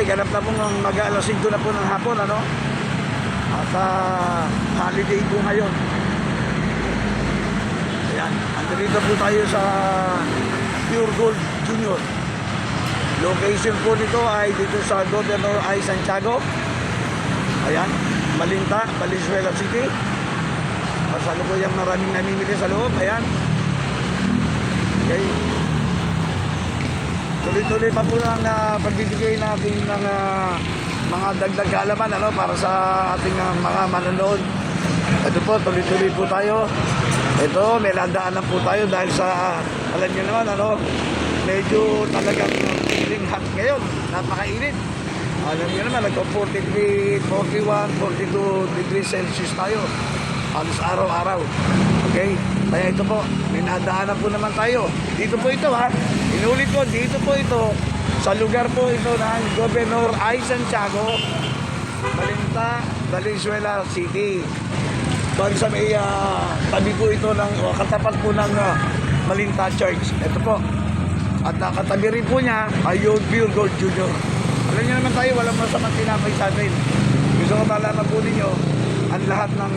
ganap na pong mag-alas 5 na po ng hapon, ano? At holiday po ngayon. Ayan, andito po tayo sa Pure Gold Junior. Location po nito ay dito sa Governor I. Santiago. Ayan, Malinta, Valenzuela City. Pasalukuyang maraming namimili sa loob. Ayan. Okay. Tuloy-tuloy pa po lang na pagbibigay natin ng mga dagdag kaalaman, ano, para sa ating mga manonood. Ito po, tuloy-tuloy po tayo. Ito, may landaanan po tayo dahil sa, alam nyo naman, ano, medyo talagang feeling hot ngayon. Napakainit. Alam nyo naman, nagko-43, 41, 42 degrees Celsius tayo. Halos araw-araw. Okay? Kaya ito po, may nadaanan po naman tayo. Dito po ito, ha. Inulit ko, dito po ito. Sa lugar po ito ng Governor I. Santiago, Malinta, Valenzuela City. Doon sa may tabi po ito ng, katapat po ng Malinta Church. Ito po. At katabi rin po niya ay yung Pure Gold Junior. Alam niyo naman tayo, walang masamang tinapay sa atin. Gusto ko malaman po ninyo, ang lahat ng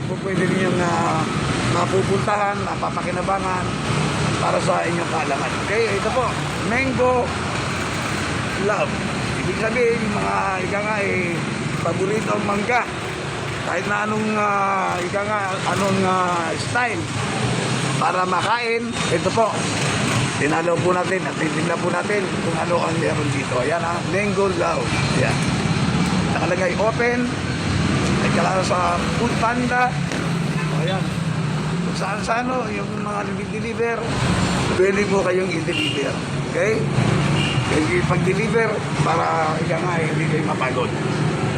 po pwede ninyong mapupuntahan, mapapakinabangan para sa inyong kaalaman. Okay, ito po, Mango Love. Ibig sabihin, yung mga paborito ang mangga. Kahit na anong style para makain, ito po. Tinalaw po natin at titignan po natin kung ano ang meron dito. Ayan, ha, Mango Love. Ayan. Nakalagay open. Ay kalala sa Food Panda. Ayan. Kung saan yung mga nag-deliver, pwede po kayong i-deliver. Okay? Pwede pag-deliver para hindi kayo mapagod.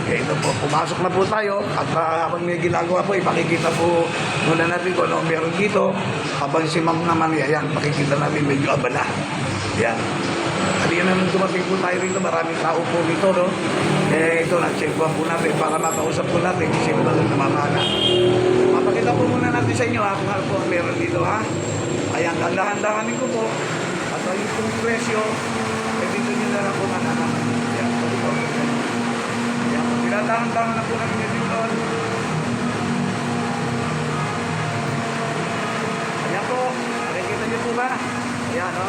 Okay, ito po. Pumasok na po tayo at habang may ginagawa po, ipakikita po muna natin kung ano meron dito. Habang si ma'am naman, ayan, makikita namin medyo abala. Ayan. Halika naman dumating po tayo rito, maraming tao po dito, no? Ito, na-check po natin para makausap po natin kasi ba lang namamana. Mapakita po muna natin sa inyo, ha, kung ano po meron dito, ha? Ayan, dahan-dahanin ko po. At ayun pong presyo, dito nyo na lang po mananaman. Ayan, po. Ayan, pinadahan-dahan na po natin dito. Ayan po, nakikita nyo po ba? Ayan, no?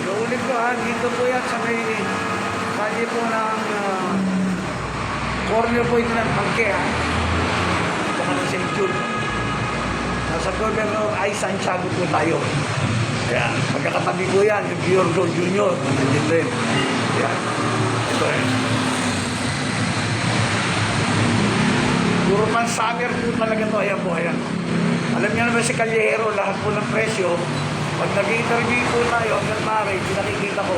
Ulit ko, ha, dito po yan sa may kanya po ng corner po ito ng Pangke, ha. Ito ka ng St. Jude. Nasa Governor I. Santiago po tayo. Ayan, magkakatabi po yan, yung Pure Gold Junior. Nandito rin. Ayan, ito rin. Puro man summer po talaga to. Ayan po, ayan. Alam niyo naman si Callejero, lahat po ng presyo. Pag nag-interview po tayo, hanggang maaari, pinakikita ko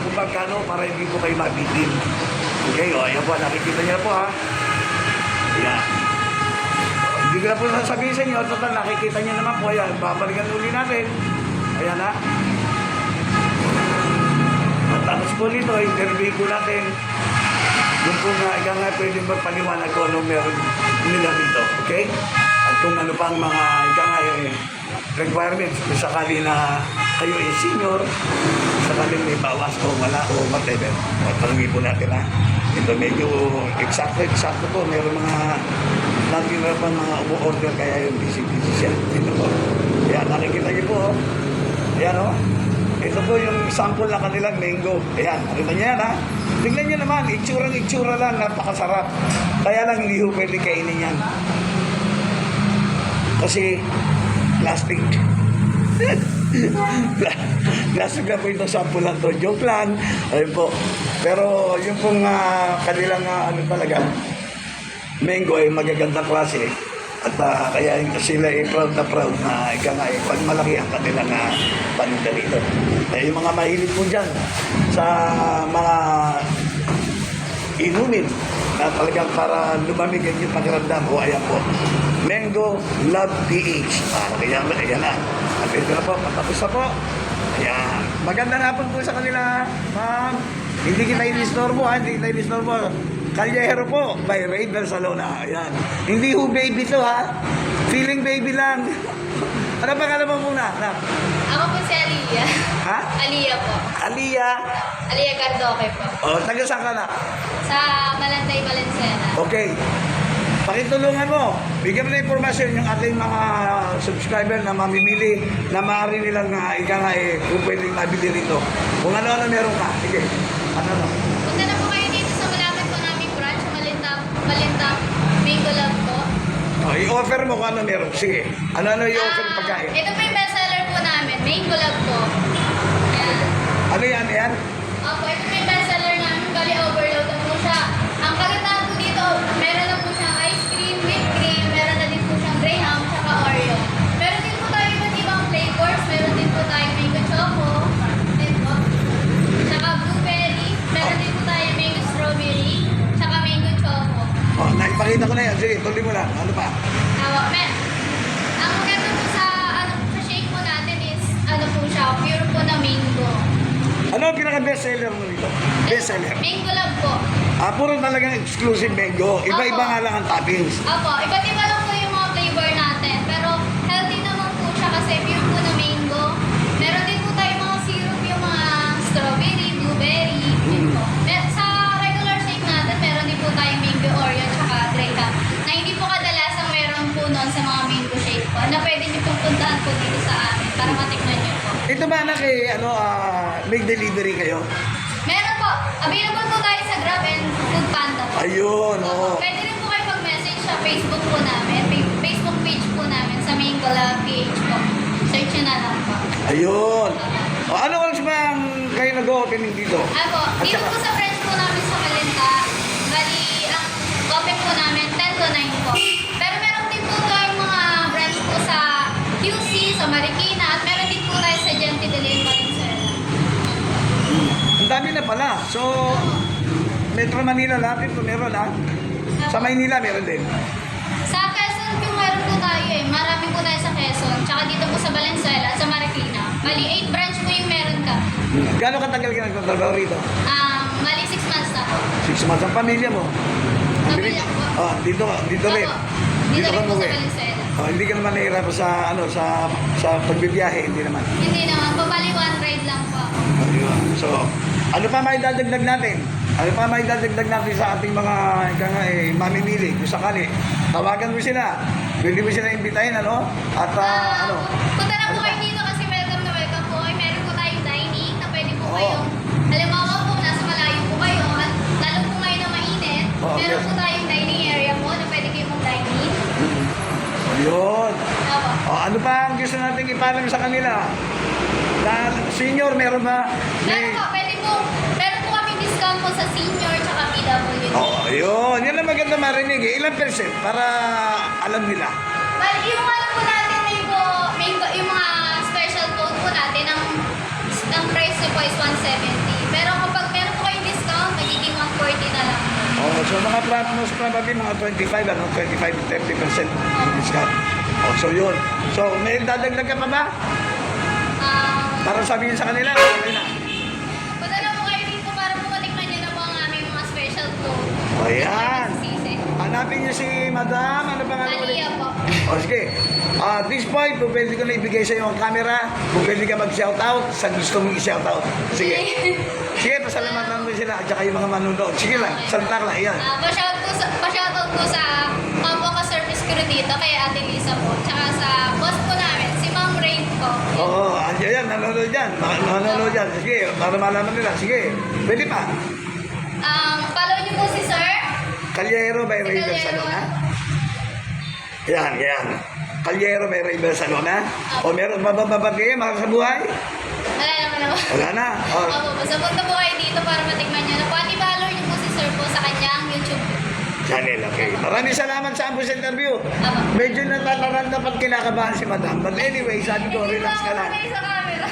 kung magkano para hindi po kayo mabitin. Okay, o, ayan po, nakikita niyo na po, ha. Ayan. Hindi ko na po sasabihin sa inyo, total, nakikita niyo naman po, ayan. Babalikan uli natin. Ayan, ha. At tapos po nito, interview po natin. Doon po nga, pwede magpaliwanag ko ano meron nila dito. Okay? At kung ano pang mga requirements, kung sakali na kayo ay senior, sakali may bawas o wala o whatever. At tanongin po natin, ha. Ito medyo eksakto po. Meron mga natin na pa mga umu-order kaya yung busy siya. Ito po. Ayan, nakikita niyo po. Ayan, o. Ito po yung sample na kanilang mango. Ayan, nakita niyo yan, ha. Tingnan niyo naman, itsura lang, napakasarap. Kaya lang hindi ho pwede kainin yan. Kasi plastic. Plastic na po ito, sample lang to. Joke lang. Ayun po. Pero yung pong kanilang talaga, mango ay magagandang klase. At kaya sila ay proud na pag malaki ang kanilang paninda dito. Yung mga mahilig po dyan sa mga inumin na talagang para lumamig yung pakiramdam. O ayan po, Mango Love PH. Kaya ayan na. At ito na po, patapos na po. Ayan. Magandang hapon po sa kanila, ma'am. Hindi kita inistorbo, hindi kita inistorbo. Callejero po, by Ray Barcelona. Ayan. Hindi ho baby to, ha. Feeling baby lang. Ano pangalan mo muna? Anak? Ako po si Aliyah. Ha? Aliyah po. Aliyah. Aliyah Gardoque po. Oh, taga saan ka na? Sa Malantay, Valenzuela. Okay. Pakitulungan mo. Bigyan mo na informasyon yung ating mga subscriber na mamimili na maaari nilang ika nga kung pwedeng mabili rito. Kung ano-ano meron ka. Sige. Ano? Punta na po kayo dito sa malapit po naming branch, Malintang Mango Love po. Oh, i-offer mo kung ano meron. Sige. Ano-ano i-offer yung pagkain? Ito po yung bestseller po namin, Mango Love po. Ayan. Ano yan? Opo, ito po yung bestseller namin, bali overload na po siya. Ang kagandahan po dito, meron na po siyang ice cream, whipped cream, meron na din po siyang Graham, tsaka Oreo. Meron din po tayo iba't ibang flavors, meron din po tayo mango choco, din po. Tsaka blueberry, meron din po tayo mango strawberry, tsaka mango choco. Oh, naipakita ko na yan. Sige, tuloy mo lang. Ano pa? Ang maganda po sa shake po natin is po siya, pure po na mango. Ano ang pinaka-best seller mo dito? Best seller? Mango Love po. Puro talagang exclusive mango. Iba-iba Opo. nga lang ang toppings. Opo, iba't iba lang po yung mga flavor natin. Pero healthy naman po siya kasi pure po na mango. Meron din po tayo mga syrup, yung mga strawberry, blueberry. Yun po. Sa regular shake natin, meron din po tayo mango Oreo tsaka Graham. Na hindi po kadalasang meron po noon sa mga mango shake po. Na pwede niyo pong puntahan po dito sa amin para matikman niyo po. Ito ba anak make delivery kayo? Meron po. Available po tayo sa Grab and Food Panda po. Ayun, Opo. oo. Pwede rin po kayo mag-message sa Facebook po namin. Facebook page po namin sa Mango Love PH po. Search nyo na lang po. Ayun. O, ano oras ba ang kayo nag-opening dito? Ako, dito saka- po sa branch po namin sa Malinta, bali, ang open po namin 10 to 9 po. Pero meron din po tayong mga branch po sa QC, sa Marikina, at meron din po tayo sa Genti de Leon, Valenzuela. Ang dami na pala. So, Metro Manila lahat ito meron ha? Sa Maynila meron din. Sa Quezon po meron po tayo eh. Marami po tayo sa Quezon. Tsaka dito po sa Valenzuela at sa Marikina. Bali, 8 branch po yung meron ka. Gano'ng katagal ka nagtatrabaho rito? Bali, 6 months na po. 6 months. Ang pamilya mo? Pamilya po. Oh, dito rin. Opo. Dito rin po umuwi. sa Valenzuela. Oh, hindi ka naman nahihirapan sa pagbibiyahe, hindi naman. Hindi naman po. Bali, one ride lang po ako. Ayun. So, ano pa may dadagdag natin? Ano pa may dadagdag natin sa ating mga mamimili kung sakali? Tawagan mo sila. Pwede mo sila imbitahin, ano? At ano? Punta na po Ano kayo pa? dito kasi welcome po. Ay, meron po tayong dining na pwede po Oo. kayong, halimbawa po, nasa malayo po kayo, at lalo po ngayon na mainit, Oo, meron yes. po tayong dining area po na pwede kayo mag-dining. Yun. Opo. O, ano pa ang gusto natin ipalam sa kanila? Na senior, meron ba? Meron po, pwede po, meron po kami discount po sa senior tsaka PWD. Oo, yun. Yan ang maganda marinig. Ilang percent para alam nila. Well, yung ano po natin, yung mga special code po natin, ang price niyo po is 170. Pero kapag meron po kayong discount, magiging 140 na lang. Oh, so mga most probably mga 25, 25-30% discount. Oh, so yun. So, may dadagdag ka pa ba? Para sabihin sa kanila, okay na. Punta na po kayo dito para po matikman niyo na po ang aming mga special code. O yan. Sisi. Hanapin niyo si Madam. Ano pa nga Aliyah po. O sige. At this point, kung pwede ko na ibigay sa iyo ang camera, kung pwede ka mag-shoutout, sa gusto mong i-shoutout. Sige. Sige, pasalamatan mo sila at saka yung mga manunood. Sige lang, salita lang, yan. Pa-shoutout po sa Kampo ka Service Crew dito, kay Ate Lisa po. Tsaka sa boss po namin, si Ma'am Rain po. Oo, andyan yan, nanonood yan. Nanonood yan. Sige, para malaman nila. Sige, pwede pa. Follow niyo po si Sir. Calyero by Si Raver Calyero. Salona. Yan. Calyero by Raver Salona. O meron pa ba babagay, mga sa buhay? Wala naman ako. Wala na. O, Opo, basta punta po kayo dito para matikman niyo na po. At i-follow niyo po si Sir po sa kanyang YouTube. channel, okay. Maraming salamat sa ambos interview. Opo. Medyo natataran na pag kinakabahan si Madam. But anyway, sabi ko, relax ka lang. Hindi po ako sa camera.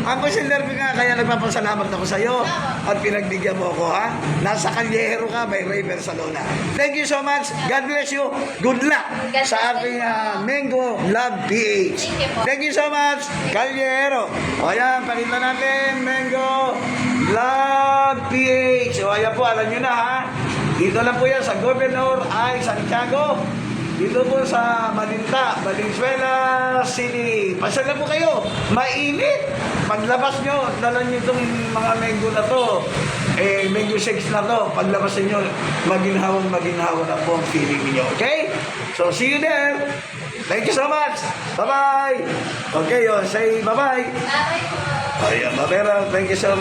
Ambos interview nga, kaya nagpapasalamat ako sa iyo at pinagbigyan mo ako, ha? Nasa Calyero ka, may Raver Salona. Thank you so much. God bless you. Good luck sa ating Mango Love PH. Thank you po. Thank you so much, Calyero. O yan, pakita natin, Mango Love PH. O ayan po, alam nyo na, ha? Dito lang po yan sa Governor I. Santiago. Dito po sa Malinta, Valenzuela City. Pasal na po kayo. Mainit. Paglabas nyo, dala nyo itong mga mango na to. Mango shakes na to. Paglabas nyo, maginhawang na po ang feeling niyo. Okay? So, see you there. Thank you so much. Bye-bye. Okay, say bye-bye. Bye po. Ayan, Mabera. Thank you so much.